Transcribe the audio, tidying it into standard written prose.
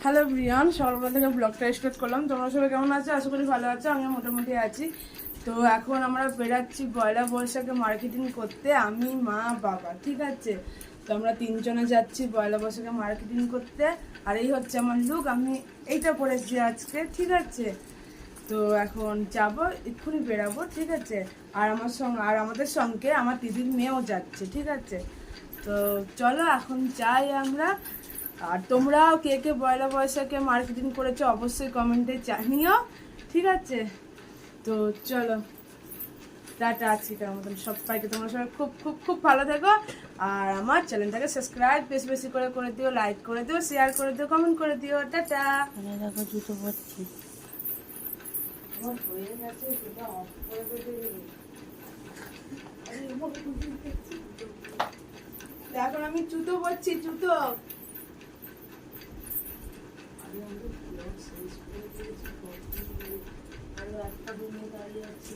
Hello Brian, সকালবেলা থেকে ব্লগটা স্টার্ট করলাম। তোমরা সবাই কেমন আছো? আশা করি ভালো আছো। আমি মোটামুটি আছি। তো এখন আমরা বেরাচ্ছি পয়লা বৈশাখে মার্কেটিং করতে, আমি, মা, বাবা, ঠিক আছে। তো আমরা তিনজনে যাচ্ছি পয়লা বৈশাখে মার্কেটিং করতে। আর এই হচ্ছে আমার লুক, আমি এইটা পরেছি আজকে, ঠিক আছে। তো এখন যাবো, এক্ষুনি বেরাবো, ঠিক আছে। আর আমাদের সঙ্গে আমার দিদির মেয়েও যাচ্ছে, ঠিক আছে। তো চলো এখন যাই আমরা। আর তোমরাও কে কে পয়লা বৈশাখে মার্কেটিং করেছো অবশ্যই কমেন্টে জানিও, ঠিক আছে। তো চলো, টাটা। আজকের মতন সবাইকে, তোমরা সবাই খুব খুব খুব ভালো থেকো। আর আমার চ্যানেলটাকে সাবস্ক্রাইব বেশি বেশি করে করে দিও, লাইক করে দিও, শেয়ার করে দিও, কমেন্ট করে দিও। টাটা। দেখো জুতো পরছি। আমার হয়ে গেছে, সেটা অফ করে দেবে। এখন আমি জুতো পরছি, জুতো। আরো একটা দিনে দাঁড়িয়ে আছে।